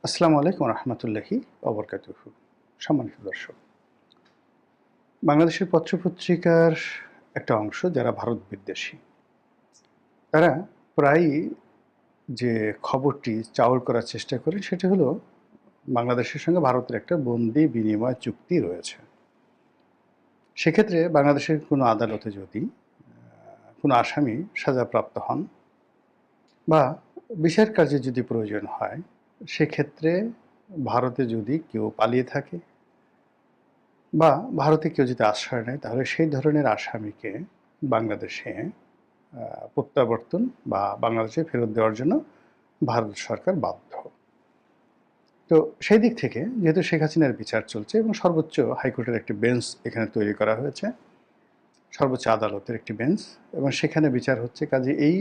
আসসালামু আলাইকুম রহমতুল্লাহি ওবরকাতুহু। সম্মানিত দর্শক, বাংলাদেশের পত্রপত্রিকার একটা অংশ যারা ভারত বিদ্বেষী, তারা প্রায়ই যে খবরটি চাউর করার চেষ্টা করেন সেটা হলো বাংলাদেশের সঙ্গে ভারতের একটা বন্দি বিনিময় চুক্তি রয়েছে। সেক্ষেত্রে বাংলাদেশের কোনো আদালতে যদি কোনো আসামি সাজাপ্রাপ্ত হন বা বিচার কার্যের যদি প্রয়োজন হয়, সেক্ষেত্রে ভারতে যদি কেউ পালিয়ে থাকে বা ভারতে কেউ যদি আশ্রয় নেয়, তাহলে সেই ধরনের আসামিকে বাংলাদেশে প্রত্যাবর্তন বা বাংলাদেশে ফেরত দেওয়ার জন্য ভারত সরকার বাধ্য। তো সেই দিক থেকে যেহেতু শেখ হাসিনার বিচার চলছে এবং সর্বোচ্চ হাইকোর্টের একটি বেঞ্চ এখানে তৈরি করা হয়েছে, সর্বোচ্চ আদালতের একটি বেঞ্চ, এবং সেখানে বিচার হচ্ছে। কাজে এই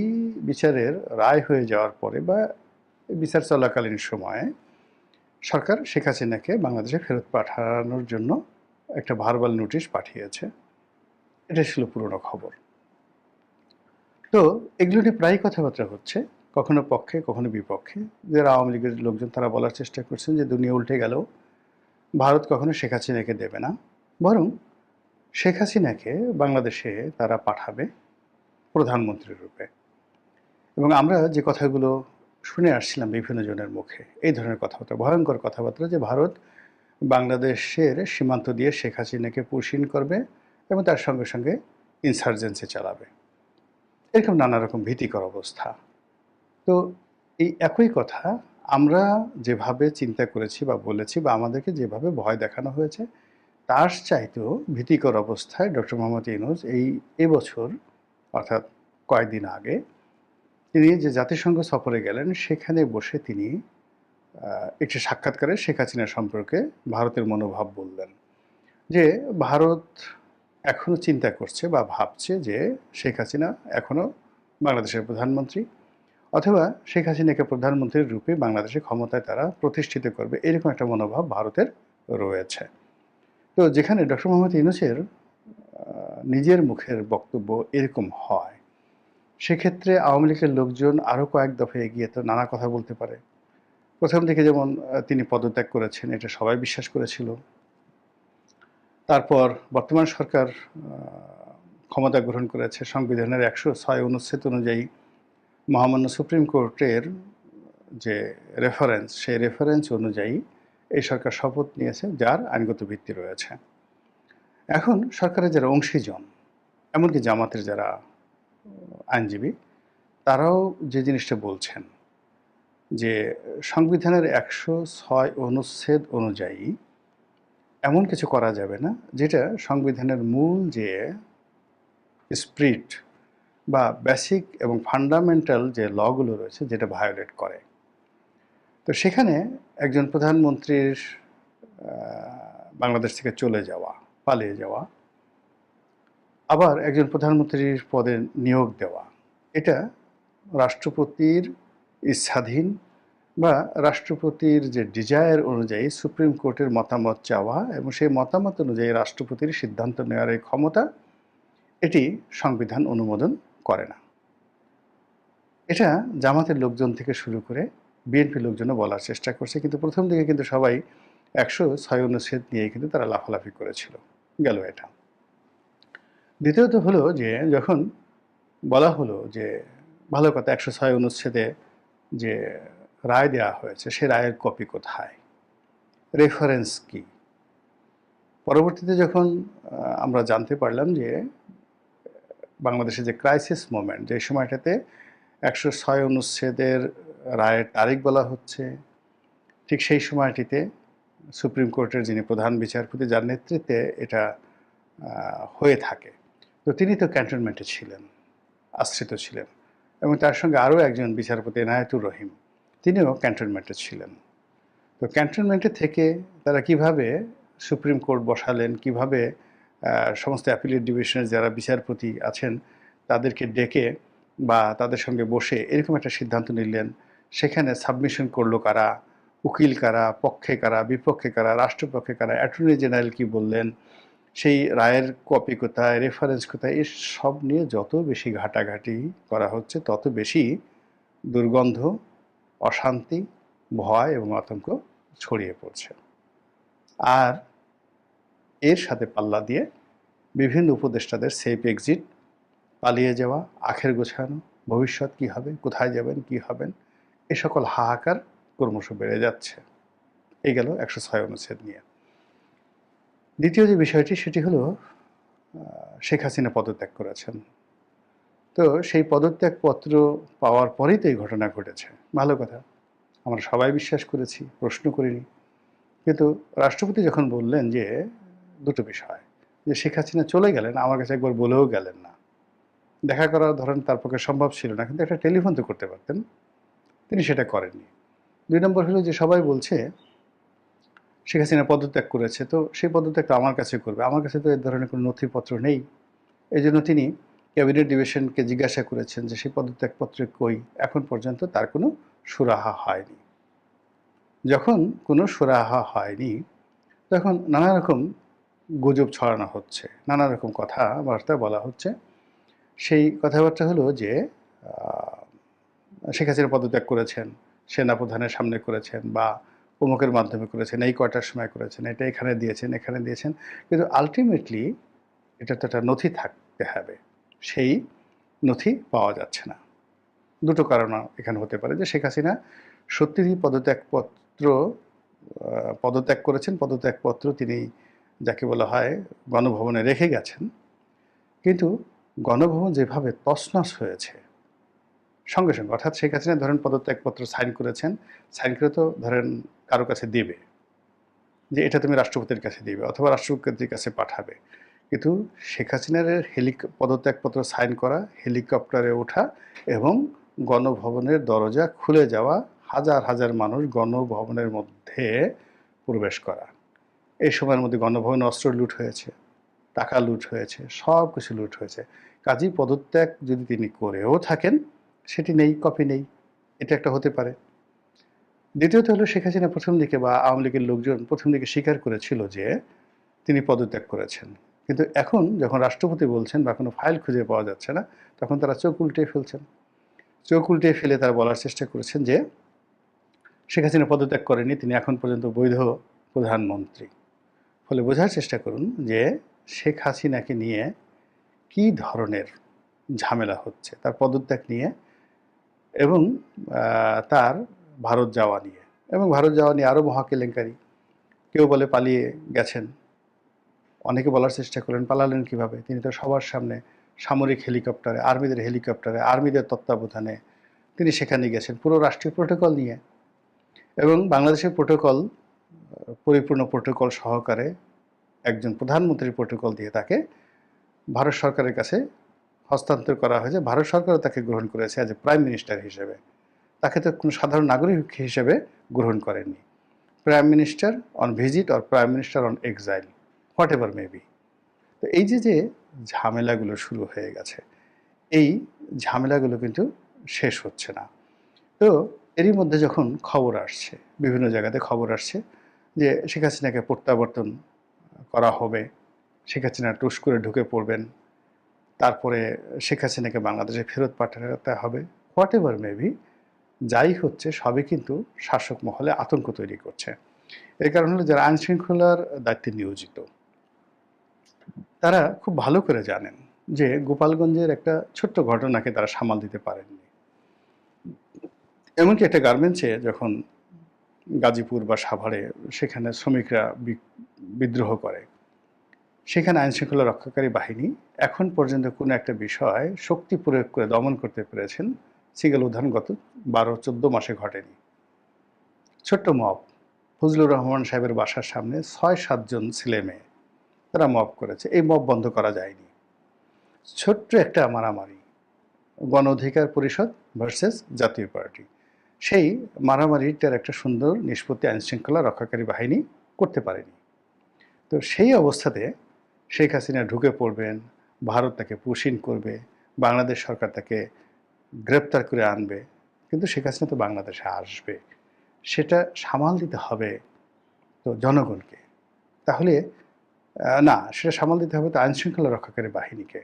বিচারের রায় হয়ে যাওয়ার পরে বা বিচার চলাকালীন সময়ে সরকার শেখ হাসিনাকে বাংলাদেশে ফেরত পাঠানোর জন্য একটা ভার্বাল নোটিশ পাঠিয়েছে। এটা ছিল পুরনো খবর। তো এগুলো নিয়ে প্রায়ই কথাবার্তা হচ্ছে, কখনো পক্ষে কখনো বিপক্ষে। যারা আওয়ামী লীগের লোকজন তারা বলার চেষ্টা করছেন যে দুনিয়া উল্টে গেলেও ভারত কখনো শেখ হাসিনাকে দেবে না, বরং শেখ হাসিনাকে বাংলাদেশে তারা পাঠাবে প্রধানমন্ত্রীর রূপে। এবং আমরা যে কথাগুলো শুনে আসছিলাম বিভিন্ন জনের মুখে, এই ধরনের কথাবার্তা, ভয়ঙ্কর কথাবার্তা, যে ভারত বাংলাদেশের সীমান্ত দিয়ে শেখ হাসিনাকে পুশিন করবে এবং তার সঙ্গে সঙ্গে ইনসার্জেন্সি চালাবে, এরকম নানা রকম ভীতিকর অবস্থা। তো এই একই কথা আমরা যেভাবে চিন্তা করেছি বা বলেছি বা আমাদেরকে যেভাবে ভয় দেখানো হয়েছে, তার চাইতেও ভীতিকর অবস্থায় ডক্টর মোহাম্মদ ইউনূস এবছর, অর্থাৎ কয়েকদিন আগে, তিনি যে জাতিসংঘ সফরে গেলেন, সেখানে বসে তিনি একটি সাক্ষাৎকারে শেখ হাসিনা সম্পর্কে ভারতের মনোভাব বললেন। যে ভারত এখনও চিন্তা করছে বা ভাবছে যে শেখ হাসিনা এখনও বাংলাদেশের প্রধানমন্ত্রী, অথবা শেখ হাসিনাকে প্রধানমন্ত্রীর রূপে বাংলাদেশের ক্ষমতায় তারা প্রতিষ্ঠিত করবে, এরকম একটা মনোভাব ভারতের রয়েছে। তো যেখানে ডক্টর মোহাম্মদ ইউনূসের নিজের মুখের বক্তব্য এরকম হয়, সেক্ষেত্রে আওয়ামী লীগের লোকজন আরও কয়েক দফা এগিয়ে তো নানা কথা বলতে পারে। প্রথম দিকে যেমন তিনি পদত্যাগ করেছেন, এটা সবাই বিশ্বাস করেছিল। তারপর বর্তমান সরকার ক্ষমতা গ্রহণ করেছে, সংবিধানের ১০৬ অনুচ্ছেদ অনুযায়ী মহামান্য সুপ্রিম কোর্টের যে রেফারেন্স, সেই রেফারেন্স অনুযায়ী এই সরকার শপথ নিয়েছে, যার আইনগত ভিত্তি রয়েছে। এখন সরকারের যারা অংশীজন, এমনকি জামাতের যারা আইনজীবী, তারাও যে জিনিসটা বলছেন যে সংবিধানের ১০৬ অনুচ্ছেদ অনুযায়ী এমন কিছু করা যাবে না যেটা সংবিধানের মূল যে স্পিরিট বা বেসিক এবং ফান্ডামেন্টাল যে লগুলো রয়েছে, যেটা ভায়োলেট করে। তো সেখানে একজন প্রধানমন্ত্রীর বাংলাদেশ থেকে চলে যাওয়া, পালিয়ে যাওয়া, আবার একজন প্রধানমন্ত্রীর পদে নিয়োগ দেওয়া, এটা রাষ্ট্রপতির ইচ্ছাধীন বা রাষ্ট্রপতির যে ডিজায়ার অনুযায়ী সুপ্রিম কোর্টের মতামত চাওয়া এবং সেই মতামত অনুযায়ী রাষ্ট্রপতির সিদ্ধান্ত নেওয়ার এই ক্ষমতা, এটি সংবিধান অনুমোদন করে না। এটা জামাতের লোকজন থেকে শুরু করে বিএনপির লোকজনও বলার চেষ্টা করছে, কিন্তু প্রথম দিকে কিন্তু সবাই ১০৬ অনুচ্ছেদ নিয়েই কিন্তু তারা লাফালাফি করেছিল। গেল এটা। দ্বিতীয়ত হলো যে যখন বলা হলো যে ভালো কথা, ১০৬ অনুচ্ছেদে যে রায় দেওয়া হয়েছে, সে রায়ের কপি কোথায়, রেফারেন্স কি? পরবর্তীতে যখন আমরা জানতে পারলাম যে বাংলাদেশে যে ক্রাইসিস মোমেন্ট, যে সময়টাতে ১০৬ অনুচ্ছেদের রায়ের তারিখ বলা হচ্ছে, ঠিক সেই সময়টিতে সুপ্রিম কোর্টের যিনি প্রধান বিচারপতি, যার নেতৃত্বে এটা হয়ে থাকে, তো তিনি তো ক্যান্টনমেন্টে ছিলেন, আশ্রিত ছিলেন, এবং তার সঙ্গে আরও একজন বিচারপতি এনায়েতুর রহিম, তিনিও ক্যান্টনমেন্টে ছিলেন। তো ক্যান্টনমেন্টে থেকে তারা কিভাবে সুপ্রিম কোর্ট বসালেন, কিভাবে সমস্ত অ্যাপিলেট ডিভিশনের যারা বিচারপতি আছেন তাদেরকে ডেকে বা তাদের সঙ্গে বসে এরকম একটা সিদ্ধান্ত নিলেন, সেখানে সাবমিশন করলো কারা, উকিল কারা, পক্ষে কারা, বিপক্ষে কারা, রাষ্ট্রপক্ষে কারা, অ্যাটর্নি জেনারেল কি বললেন, সেই রায়ের কপি কোথায়, রেফারেন্স কোথায়, এই সব নিয়ে যত বেশি ঘাটাঘাটি করা হচ্ছে, তত বেশি দুর্গন্ধ, অশান্তি ভয় এবং আতঙ্ক ছড়িয়ে পড়ছে। আর এর সাথে পাল্লা দিয়ে বিভিন্ন উপদেষ্টাদের সেফ এক্সিট, পালিয়ে যাওয়া, আখের গোছানো, ভবিষ্যৎ কী হবে, কোথায় যাবেন, কী হবেন, এ সকল হাহাকার ক্রমশ বেড়ে যাচ্ছে। এই গেল ১০৬ অনুচ্ছেদ নিয়ে। দ্বিতীয় যে বিষয়টি সেটি হলো শেখ হাসিনা পদত্যাগ করেছেন। তো সেই পদত্যাগপত্র পাওয়ার পরেই তো এই ঘটনা ঘটেছে। ভালো কথা, আমরা সবাই বিশ্বাস করেছি, প্রশ্ন করিনি। কিন্তু রাষ্ট্রপতি যখন বললেন যে দুটো বিষয়, যে শেখ হাসিনা চলে গেলেন, আমার কাছে একবার বলেও গেলেন না, দেখা করা ধরেন তার পক্ষে সম্ভব ছিল না, কিন্তু একটা টেলিফোন তো করতে পারতেন, তিনি সেটা করেননি। ২ নম্বর হলো যে সবাই বলছে শেখ হাসিনা পদত্যাগ করেছে, তো সেই পদত্যাগ তো আমার কাছে করবে, আমার কাছে তো এ ধরনের কোনো নথিপত্র নেই। এই জন্য তিনি ক্যাবিনেট ডিভিশনকে জিজ্ঞাসা করেছেন যে সেই পদত্যাগপত্রে কই, এখন পর্যন্ত তার কোনো সুরাহা হয়নি। যখন কোনো সুরাহা হয়নি তখন নানা রকম গুজব ছড়ানো হচ্ছে, নানা রকম কথাবার্তা বলা হচ্ছে। সেই কথাবার্তা হলো যে শেখ হাসিনা পদত্যাগ করেছেন, সেনাপ্রধানের সামনে করেছেন, বা অমুকের মাধ্যমে করেছেন, এই কয়টার সময় করেছেন, এটা এখানে দিয়েছেন, এখানে দিয়েছেন। কিন্তু আলটিমেটলি এটা তো একটা নথি থাকতে হবে, সেই নথি পাওয়া যাচ্ছে না। দুটো কারণ এখানে হতে পারে, যে শেখ হাসিনা সত্যিই পদত্যাগ করেছেন, পদত্যাগপত্র তিনি যাকে বলা হয় গণভবনে রেখে গেছেন, কিন্তু গণভবন যেভাবে তছনছ হয়েছে সঙ্গে সঙ্গে, অর্থাৎ শেখ হাসিনা ধরেন পদত্যাগপত্র সাইন করেছেন, সাইন করে তো ধরেন কারো কাছে দেবে, যে এটা তুমি রাষ্ট্রপতির কাছে দিবে অথবা রাষ্ট্রপতির কাছে পাঠাবে, কিন্তু শেখ হাসিনার পদত্যাগপত্র সাইন করা, হেলিকপ্টারে ওঠা এবং গণভবনের দরজা খুলে যাওয়া, হাজার হাজার মানুষ গণভবনের মধ্যে প্রবেশ করা, এই সময়ের মধ্যে গণভবনে অস্ত্র লুট হয়েছে, টাকা লুট হয়েছে, সব কিছু লুট হয়েছে। কাজেই পদত্যাগ যদি তিনি করেও থাকেন, সেটি নেই, কপি নেই, এটা একটা হতে পারে। দ্বিতীয়ত হলো শেখ হাসিনা প্রথম দিকে বা আওয়ামী লীগের লোকজন প্রথম দিকে স্বীকার করেছিল যে তিনি পদত্যাগ করেছেন, কিন্তু এখন যখন রাষ্ট্রপতি বলছেন বা কোনো ফাইল খুঁজে পাওয়া যাচ্ছে না, তখন তারা চোখ উল্টিয়ে ফেলছেন। চোখ উল্টিয়ে ফেলে তারা বলার চেষ্টা করেছেন যে শেখ হাসিনা পদত্যাগ করেনি, তিনি এখন পর্যন্ত বৈধ প্রধানমন্ত্রী। ফলে বোঝার চেষ্টা করুন যে শেখ হাসিনাকে নিয়ে কী ধরনের ঝামেলা হচ্ছে, তার পদত্যাগ নিয়ে এবং তার ভারত যাওয়া নিয়ে। এবং ভারত যাওয়া নিয়ে আরও মহা কেলেঙ্কারি। কেউ বলে পালিয়ে গেছেন, অনেকে বলার চেষ্টা করেন পালালেন কীভাবে, তিনি তো সবার সামনে সামরিক হেলিকপ্টারে, আর্মিদের হেলিকপ্টারে, আর্মিদের তত্ত্বাবধানে তিনি সেখানে গেছেন পুরো রাষ্ট্রীয় প্রোটোকল নিয়ে, এবং বাংলাদেশের প্রোটোকল, পরিপূর্ণ প্রোটোকল সহকারে একজন প্রধানমন্ত্রীর প্রোটোকল দিয়ে তাকে ভারত সরকারের কাছে হস্তান্তর করা হয়েছে। ভারত সরকারও তাকে গ্রহণ করেছে অ্যাজ এ প্রাইম মিনিস্টার হিসেবে, তাকে তো কোনো সাধারণ নাগরিক হিসেবে গ্রহণ করেননি। Prime minister on visit or prime minister on exile, what ever maybe. তো এই যে ঝামেলাগুলো শুরু হয়ে গেছে, এই ঝামেলাগুলো কিন্তু শেষ হচ্ছে না। তো এরই মধ্যে যখন খবর আসছে, বিভিন্ন জায়গাতে খবর আসছে যে শেখ হাসিনাকে প্রত্যাবর্তন করা হবে, শেখ হাসিনা টুস করে ঢুকে পড়বেন, তারপরে শেখ হাসিনাকে বাংলাদেশে ফেরত পাঠাতে হবে, হোয়াট এভার মেবি, যাই হচ্ছে সবই কিন্তু শাসক মহলে আতঙ্ক তৈরি করছে। এর কারণ হলো যারা আইনশৃঙ্খলার দায়িত্বে নিয়োজিত, তারা খুব ভালো করে জানেন যে গোপালগঞ্জের একটা ছোট্ট ঘটনাকে তারা সামাল দিতে পারেননি। এমনকি একটা গার্মেন্টসে যখন গাজীপুর বা সাভারে সেখানে শ্রমিকরা বিদ্রোহ করে, সেখানে আইনশৃঙ্খলা রক্ষাকারী বাহিনী এখন পর্যন্ত কোনো একটা বিষয় শক্তি প্রয়োগ করে দমন করতে পেরেছেন, সিঙ্গেল উদাহরণ গত 12-14 মাসে ঘটেনি। ছোট্ট মব, ফজলুর রহমান সাহেবের বাসার সামনে 6-7 জন ছেলে মেয়ে তারা মব করেছে, এই মব বন্ধ করা যায়নি। ছোট্ট একটা মারামারি, গণ অধিকার পরিষদ ভার্সেস জাতীয় পার্টি, সেই মারামারিটার একটা সুন্দর নিষ্পত্তি আইনশৃঙ্খলা রক্ষাকারী বাহিনী করতে পারেনি। তো সেই অবস্থাতে শেখ হাসিনা ঢুকে পড়বেন, ভারত তাকে পুশিন করবে, বাংলাদেশ সরকার তাকে গ্রেপ্তার করে আনবে, কিন্তু শেখ হাসিনা তো বাংলাদেশে আসবে, সেটা সামাল দিতে হবে তো জনগণকে। তাহলে না, সেটা সামাল দিতে হবে তো আইনশৃঙ্খলা রক্ষাকারী বাহিনীকে।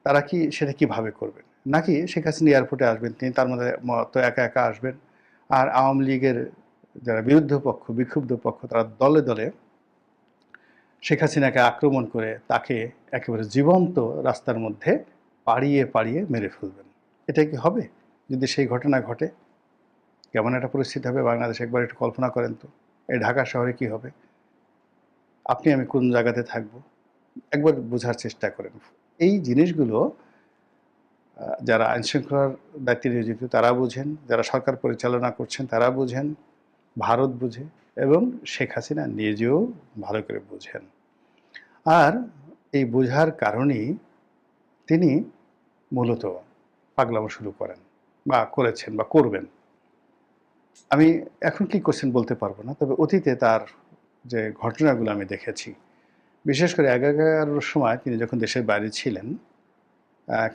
তারা কি সেটা কীভাবে করবেন? নাকি শেখ হাসিনা এয়ারপোর্টে আসবেন, তিনি তার মধ্যে তো একা একা আসবেন, আর আওয়ামী লীগের যারা বিরুদ্ধ পক্ষ, বিক্ষুব্ধ পক্ষ, তারা দলে দলে শেখ হাসিনাকে আক্রমণ করে তাকে একেবারে জীবন্ত রাস্তার মধ্যে পাড়িয়ে পাড়িয়ে মেরে ফেলবেন। এটা কি হবে যদি সেই ঘটনা ঘটে? কেমন একটা পরিস্থিতি হবে বাংলাদেশে একবার একটু কল্পনা করেন তো। এই ঢাকা শহরে কি হবে? আপনি আমি কোন জায়গাতে থাকবো? একবার বোঝার চেষ্টা করেন। এই জিনিসগুলো যারা আইনশৃঙ্খলার দায়িত্বে নিয়োজিত তারা বুঝেন, যারা সরকার পরিচালনা করছেন তারা বুঝেন, ভারত বুঝে এবং শেখ হাসিনা নিজেও ভালো করে বুঝেন। আর এই বোঝার কারণেই তিনি মূলত পাগলামো শুরু করেন বা করেছেন বা করবেন। আমি এখন কি করছেন বলতে পারবো না, তবে অতীতে তার যে ঘটনাগুলো আমি দেখেছি, বিশেষ করে 11-11 সময় তিনি যখন দেশের বাইরে ছিলেন,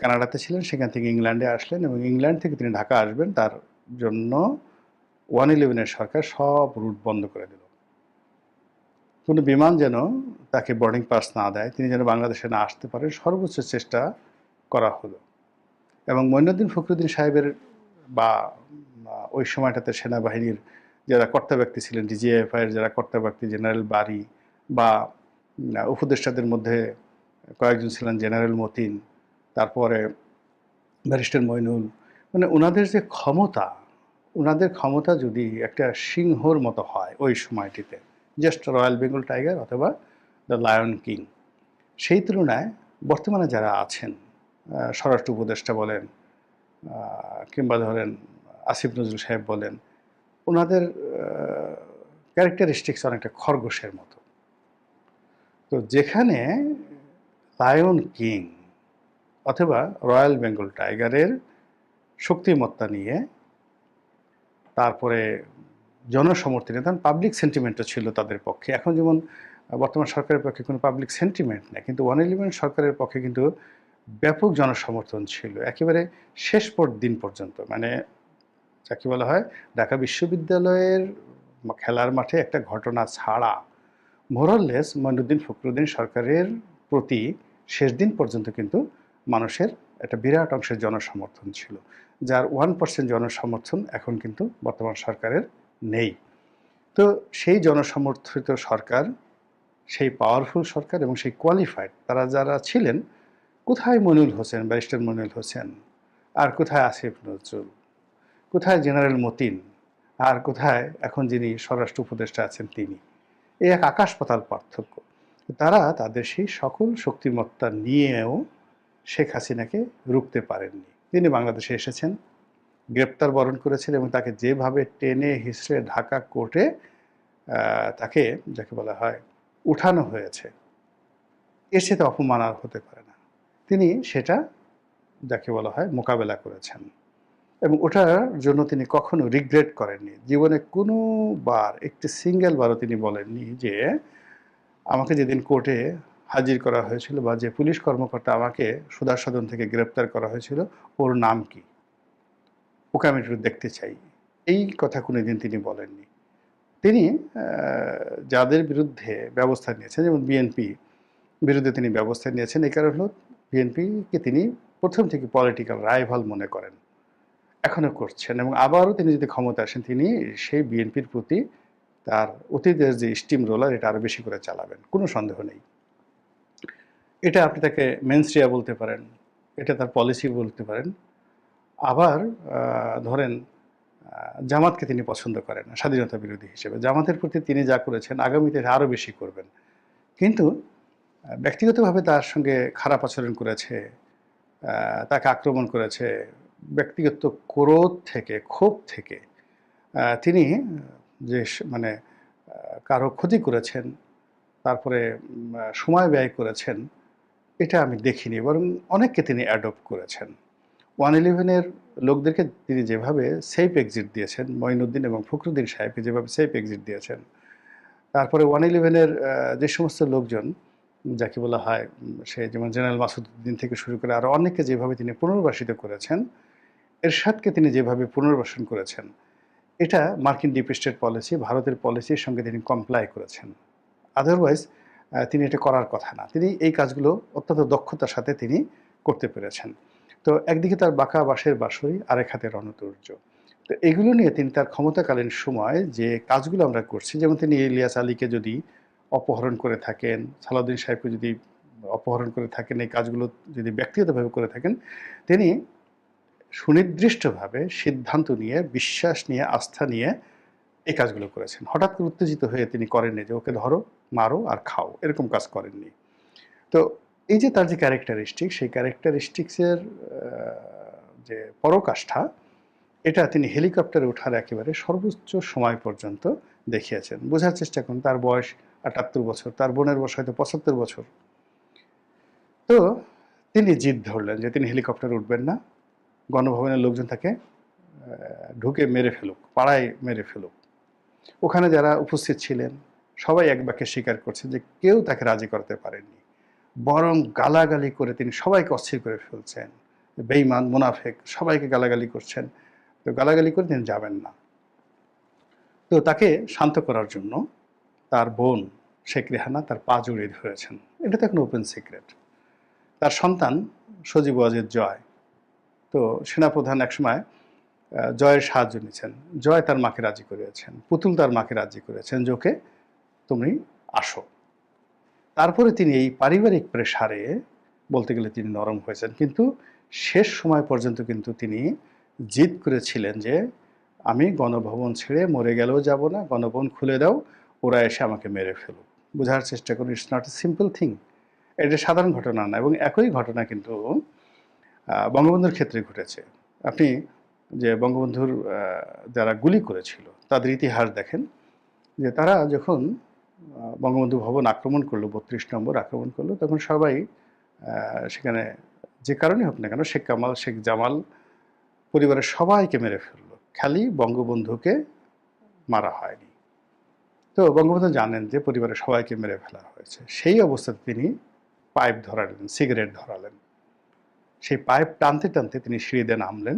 কানাডাতে ছিলেন, সেখান থেকে ইংল্যান্ডে আসলেন এবং ইংল্যান্ড থেকে তিনি ঢাকা আসবেন, তার জন্য 111-এর সরকার সব রুট বন্ধ করে দিল। কোনো বিমান যেন তাকে বোর্ডিং পাস না দেয়, তিনি যেন বাংলাদেশে না আসতে পারেন, সর্বোচ্চ চেষ্টা করা হলো। এবং মঈনুদ্দিন ফখরুদ্দিন সাহেবের বা ওই সময়টাতে সেনাবাহিনীর যারা কর্তা ব্যক্তি ছিলেন, ডিজিএফআইয়ের যারা কর্তা ব্যক্তি, জেনারেল বারী বা উপদেষ্টাদের মধ্যে কয়েকজন ছিলেন জেনারেল মতিন, তারপরে ব্যারিস্টার মইনুল, মানে ওনাদের যে ক্ষমতা, ওনাদের ক্ষমতা যদি একটা সিংহর মতো হয় ওই সময়টিতে, জাস্ট রয়্যাল বেঙ্গল টাইগার অথবা দ্য লায়ন কিং, সেই তুলনায় বর্তমানে যারা আছেন, স্বরাষ্ট্র উপদেষ্টা বলেন কিংবা ধরেন আসিফ নজরুল সাহেব বলেন, ওনাদের ক্যারেক্টারিস্টিক্স অনেকটা খরগোশের মতো। তো যেখানে লায়ন কিং অথবা রয়্যাল বেঙ্গল টাইগারের শক্তিমত্তা নিয়ে, তারপরে জনসমর্থনে, তখন পাবলিক সেন্টিমেন্টও ছিল তাদের পক্ষে। এখন যেমন বর্তমান সরকারের পক্ষে কোনো পাবলিক সেন্টিমেন্ট নেই, কিন্তু 111 সরকারের পক্ষে কিন্তু ব্যাপক জনসমর্থন ছিল একেবারে শেষ দিন পর্যন্ত। মানে যাকে বলা হয় ঢাকা বিশ্ববিদ্যালয়ের খেলার মাঠে একটা ঘটনা ছাড়া মোরাললেস মঈনুদ্দিন ফখরুদ্দিন সরকারের প্রতি শেষ দিন পর্যন্ত কিন্তু মানুষের একটা বিরাট অংশের জনসমর্থন ছিল, যার 1% জনসমর্থন এখন কিন্তু বর্তমান সরকারের নেই। তো সেই জনসমর্থিত সরকার, সেই পাওয়ারফুল সরকার এবং সেই কোয়ালিফাইড তারা যারা ছিলেন, কোথায় মনিরুল হোসেন, ব্যারিস্টার মনিরুল হোসেন, আর কোথায় আসিফ নজরুল, কোথায় জেনারেল মতিন, আর কোথায় এখন যিনি স্বরাষ্ট্র উপদেষ্টা আছেন তিনি? এই এক আকাশ পাতাল পার্থক্য। তারা তাদের সেই সকল শক্তিমত্তা নিয়েও শেখ হাসিনাকে রুখতে পারেননি। তিনি বাংলাদেশে এসেছেন, গ্রেপ্তার বরণ করেছেন এবং তাকে যেভাবে টেনে হিসড়ে ঢাকা কোর্টে তাকে যাকে বলা হয় উঠানো হয়েছে, এর সাথে অপমান আর হতে পারে না। তিনি সেটা যাকে বলা হয় মোকাবেলা করেছেন এবং ওটার জন্য তিনি কখনো রিগ্রেট করেননি। জীবনে কোনো বার, একটি সিঙ্গেল বারও তিনি বলেননি যে আমাকে যেদিন কোর্টে হাজির করা হয়েছিল বা যে পুলিশ কর্মকর্তা আমাকে সুধার সদন থেকে গ্রেপ্তার করা হয়েছিল ওর নাম কি, ওকে আমি একটু দেখতে চাই, এই কথা কোনোদিন তিনি বলেননি। তিনি যাদের বিরুদ্ধে ব্যবস্থা নিয়েছেন, যেমন বিএনপি বিরুদ্ধে তিনি ব্যবস্থা নিয়েছেন, এই কারণ হলো বিএনপিকে তিনি প্রথম থেকে পলিটিক্যাল রাইভাল মনে করেন, এখনও করছেন এবং আবারও তিনি যদি ক্ষমতা আসেন তিনি সেই বিএনপির প্রতি তার অতীতের যে স্টিম রোলার এটা আরও বেশি করে চালাবেন, কোনো সন্দেহ নেই। এটা আপনি তাকে মেনস্ট্রিয়া বলতে পারেন, এটা তার পলিসি বলতে পারেন। আবার ধরেন জামাতকে তিনি পছন্দ করেন না স্বাধীনতা বিরোধী হিসেবে, জামাতের প্রতি তিনি যা করেছেন আগামীতে আরও বেশি করবেন, কিন্তু ব্যক্তিগতভাবে তার সঙ্গে খারাপ আচরণ করেছে, তাকে আক্রমণ করেছে, ব্যক্তিগত ক্রোধ থেকে, ক্ষোভ থেকে তিনি যে মানে কারো ক্ষতি করেছেন, তারপরে সময় ব্যয় করেছেন, এটা আমি দেখিনি, বরং অনেককে তিনি অ্যাডপ্ট করেছেন। 111-এর লোকদেরকে তিনি যেভাবে সেফ এক্সিট দিয়েছেন, মঈনুদ্দিন এবং ফখরুদ্দিন সাহেবকে যেভাবে সেফ এক্সিট দিয়েছেন, তারপরে 111-এর যে সমস্ত লোকজন যাকে বলা হয় সে যেমন জেনারেল মাসুদউদ্দিন থেকে শুরু করে আরও অনেককে যেভাবে তিনি পুনর্বাসিত করেছেন, এরশাদকে তিনি যেভাবে পুনর্বাসন করেছেন, এটা মার্কিন ডিপ স্টেট পলিসি, ভারতের পলিসির সঙ্গে তিনি কমপ্লাই করেছেন। আদারওয়াইজ তিনি এটা করার কথা না। তিনি এই কাজগুলো অত্যন্ত দক্ষতার সাথে তিনি করতে পেরেছেন। তো একদিকে তার বাঁকা বাঁশের বাঁশরি, আরেক হাতে রণতুর্য। তো এগুলো নিয়ে তিনি তার ক্ষমতাকালীন সময় যে কাজগুলো আমরা করছি, যেমন তিনি ইলিয়াস আলীকে যদি অপহরণ করে থাকেন, সালাউদ্দিন সাহেবকে যদি অপহরণ করে থাকেন, এই কাজগুলো যদি ব্যক্তিগতভাবে করে থাকেন, তিনি সুনির্দিষ্টভাবে সিদ্ধান্ত নিয়ে, বিশ্বাস নিয়ে, আস্থা নিয়ে এই কাজগুলো করেছেন। হঠাৎ করে উত্তেজিত হয়ে তিনি করেননি যে ওকে ধরো, মারো আর খাও, এরকম কাজ করেননি। তো এই যে তার যে ক্যারেক্টারিস্টিক, সেই ক্যারেক্টারিস্টিক্সের যে পরাকাষ্ঠা, এটা তিনি হেলিকপ্টারে ওঠার একেবারে সর্বোচ্চ সময় পর্যন্ত দেখিয়েছেন। বোঝার চেষ্টা করুন, তার বয়স ৭৮ বছর, তার বোনের বয়স হয়তো ৭৫ বছর। তো তিনি জিদ ধরলেন যে তিনি হেলিকপ্টারে উঠবেন না, গণভবনের লোকজন তাকে ঢুকে মেরে ফেলুক, পাড়ায় মেরে ফেলুক। ওখানে যারা উপস্থিত ছিলেন সবাই এক বাক্যে স্বীকার করছে যে কেউ তাকে রাজি করতে পারেননি, বরং গালাগালি করে তিনি সবাইকে অস্থির করে ফেলছেন। বেঈমান, মুনাফেক, সবাইকে গালাগালি করছেন। তো গালাগালি করে তিনি যাবেন না। তো তাকে শান্ত করার জন্য তার বোন শেখ রেহানা তার পা জড়িয়ে ধরেছেন। এটা তো এখন ওপেন সিক্রেট। তার সন্তান সজীব ওয়াজেদ জয়, তো সেনাপ্রধান একসময় জয়ের সাহায্য নিয়েছেন। জয় তার মাকে রাজি করিয়েছেন, পুতুল তার মাকে রাজি করেছেন যে ওকে তুমি আসো। তারপরে তিনি এই পারিবারিক প্রেসারে বলতে গেলে তিনি নরম হয়েছেন, কিন্তু শেষ সময় পর্যন্ত কিন্তু তিনি জিদ করেছিলেন যে আমি গণভবন ছেড়ে মরে গেলেও যাব না, গণভবন খুলে দাও, ওরা এসে আমাকে মেরে ফেলুক। বোঝার চেষ্টা করুন, it's not a simple thing. এটা সাধারণ ঘটনা না। এবং একই ঘটনা কিন্তু বঙ্গবন্ধুর ক্ষেত্রে ঘটেছে। আপনি যে বঙ্গবন্ধুর যারা গুলি করেছিল তাদের ইতিহাস দেখেন, যে তারা যখন বঙ্গবন্ধু ভবন আক্রমণ করলো, ৩২ নম্বর আক্রমণ করলো, তখন সবাই সেখানে যে কারণে হোক না কেন, শেখ কামাল, শেখ জামাল পরিবারের সবাইকে মেরে ফেললো, খালি বঙ্গবন্ধুকে মারা হয়নি। তো বঙ্গবন্ধু জানেন যে পরিবারের সবাইকে মেরে ফেলা হয়েছে। সেই অবস্থাতে তিনি পাইপ ধরালেন, সিগারেট ধরালেন। সেই পাইপ টানতে টানতে তিনি সিঁড়িতে নামলেন।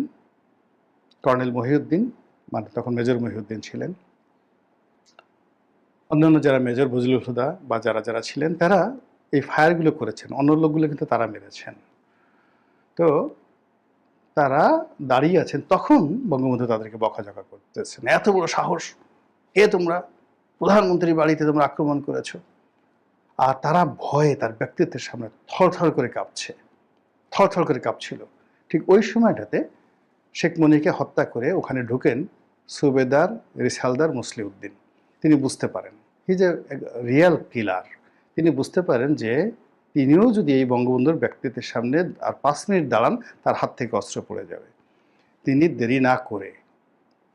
কর্নেল মহিউদ্দিন, মানে তখন মেজর মহিউদ্দিন ছিলেন, অন্যান্য যারা মেজর বজলুল হুদা বা যারা যারা ছিলেন, তারা এই ফায়ারগুলো করেছেন, অন্য লোকগুলো কিন্তু তারা মেরেছেন। তো তারা দাঁড়িয়ে আছেন, তখন বঙ্গবন্ধু তাদেরকে বকাঝকা করতেছেন, এত বড় সাহস, কে তোমরা, প্রধানমন্ত্রীর বাড়িতে তোমরা আক্রমণ করেছো। আর তারা ভয়ে তার ব্যক্তিত্বের সামনে থরথর করে কাঁপছে, থরথর করে কাঁপছিল। ঠিক ওই সময়টাতে শেখ মনিকে হত্যা করে ওখানে ঢুকেন সুবেদার রিসালদার মুসলিউদ্দিন। তিনি বুঝতে পারেন, হি যে রিয়েল কিলার। তিনি বুঝতে পারেন যে তিনিও যদি এই বঙ্গবন্ধুর ব্যক্তিত্বের সামনে আর 5 মিনিট দাঁড়ান, তার হাত থেকে অস্ত্র পড়ে যাবে। তিনি দেরি না করে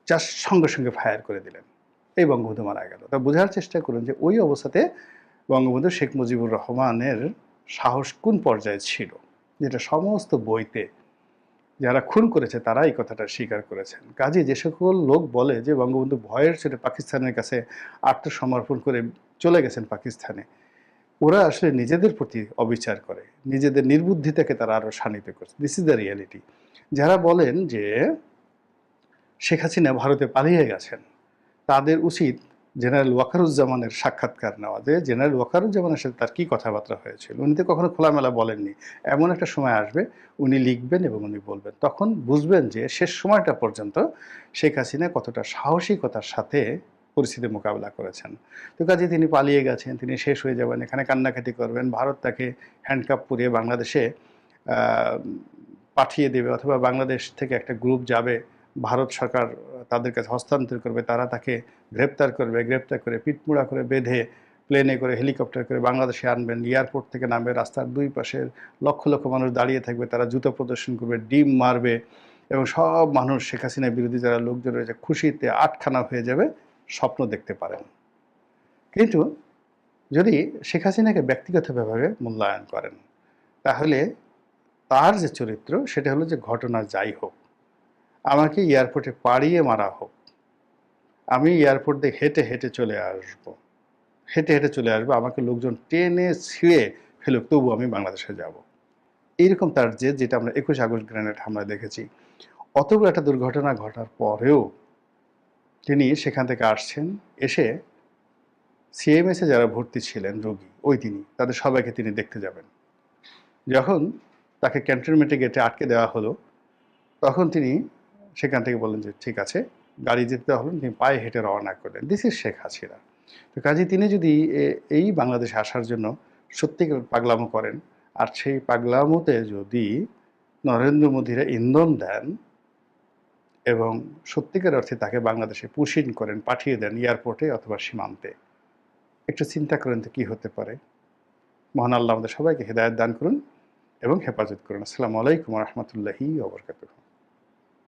জাস্ট সঙ্গে সঙ্গে ফায়ার করে দিলেন, এই বঙ্গবন্ধু মারা গেল। তা বোঝার চেষ্টা করুন যে ওই অবস্থাতে বঙ্গবন্ধু শেখ মুজিবুর রহমানের সাহস কোন পর্যায়ে ছিল, যেটা সমস্ত বইতে যারা খুন করেছে তারা এই কথাটা স্বীকার করেছেন। কাজে যে সকল লোক বলে যে বঙ্গবন্ধু ভয়ের ছেড়ে পাকিস্তানের কাছে আত্মসমর্পণ করে চলে গেছেন পাকিস্তানে, ওরা আসলে নিজেদের প্রতি অবিচার করে, নিজেদের নির্বুদ্ধিতাকে তারা আরও শানিত করছে। This is the reality. যারা বলেন যে শেখ হাসিনা ভারতে পালিয়ে গেছেন, তাদের উচিত জেনারেল ওয়াকারুজ্জামানের সাক্ষাৎকার নেওয়া, যে জেনারেল ওয়াকারুজ্জামানের সাথে তার কী কথাবার্তা হয়েছিল। উনি তো কখনো খোলামেলা বলেননি। এমন একটা সময় আসবে উনি লিখবেন এবং উনি বলবেন, তখন বুঝবেন যে শেষ সময়টা পর্যন্ত শেখ হাসিনা কতটা সাহসিকতার সাথে পরিস্থিতি মোকাবেলা করেছেন। তো কাজে তিনি পালিয়ে গেছেন, তিনি শেষ হয়ে যাবেন, এখানে কান্নাকাটি করবেন, ভারত তাকে হ্যান্ডকাপ পরিয়ে বাংলাদেশে পাঠিয়ে দেবে, অথবা বাংলাদেশ থেকে একটা গ্রুপ যাবে, ভারত সরকার তাদের কাছে হস্তান্তর করবে, তারা তাকে গ্রেপ্তার করবে, গ্রেপ্তার করে পিটমুড়া করে বেঁধে প্লেনে করে, হেলিকপ্টার করে বাংলাদেশে আনবেন। এয়ারপোর্ট থেকে নামবে, রাস্তার দুই পাশে লক্ষ লক্ষ মানুষ দাঁড়িয়ে থাকবে, তারা জুতো প্রদর্শন করবে, ডিম মারবে, এবং সব মানুষ শেখ হাসিনা বিরোধী যারা লোকজন রয়েছে খুশিতে আটখানা হয়ে যাবে, স্বপ্ন দেখতে পারেন। কিন্তু যদি শেখ হাসিনাকে ব্যক্তিগতভাবে মূল্যায়ন করেন, তাহলে তার যে চরিত্র সেটা হলো যে ঘটনা যাই হোক, আমাকে এয়ারপোর্টে পাড়িয়ে মারা হোক, আমি এয়ারপোর্ট দিয়ে হেঁটে হেঁটে চলে আসবো, হেঁটে হেঁটে চলে আসবো, আমাকে লোকজন টেনে ছিঁড়ে ফেলুক, তবু আমি বাংলাদেশে যাব। এইরকম তার যেটা আমরা 21 আগস্ট গ্রেনেড হামলা দেখেছি। অত বড় একটা দুর্ঘটনা ঘটার পরেও তিনি সেখান থেকে আসছেন, এসে সিএমএসে যারা ভর্তি ছিলেন রোগী, ওই তিনি তাদের সবাইকে তিনি দেখতে যাবেন। যখন তাকে ক্যান্টনমেন্টে গেটে আটকে দেওয়া হলো, তখন তিনি সেখান থেকে বললেন যে ঠিক আছে, গাড়ি যেতে হলেন, তিনি পায়ে হেঁটে রওনা করলেন। This is Sheikh Hasina. তো কাজেই তিনি যদি এই বাংলাদেশে আসার জন্য সত্যিকার পাগলামো করেন, আর সেই পাগলামোতে যদি নরেন্দ্র মোদীরা ইন্ধন দেন এবং সত্যিকার অর্থে তাকে বাংলাদেশে পুশিং করেন, পাঠিয়ে দেন এয়ারপোর্টে অথবা সীমান্তে, একটু চিন্তা করেন তো কী হতে পারে। মহান আল্লাহ আমাদের সবাইকে হেদায়েত দান করুন এবং হেফাজত করুন। আসসালামু আলাইকুম ওয়া রাহমাতুল্লাহি ওয়া বারাকাতুহু।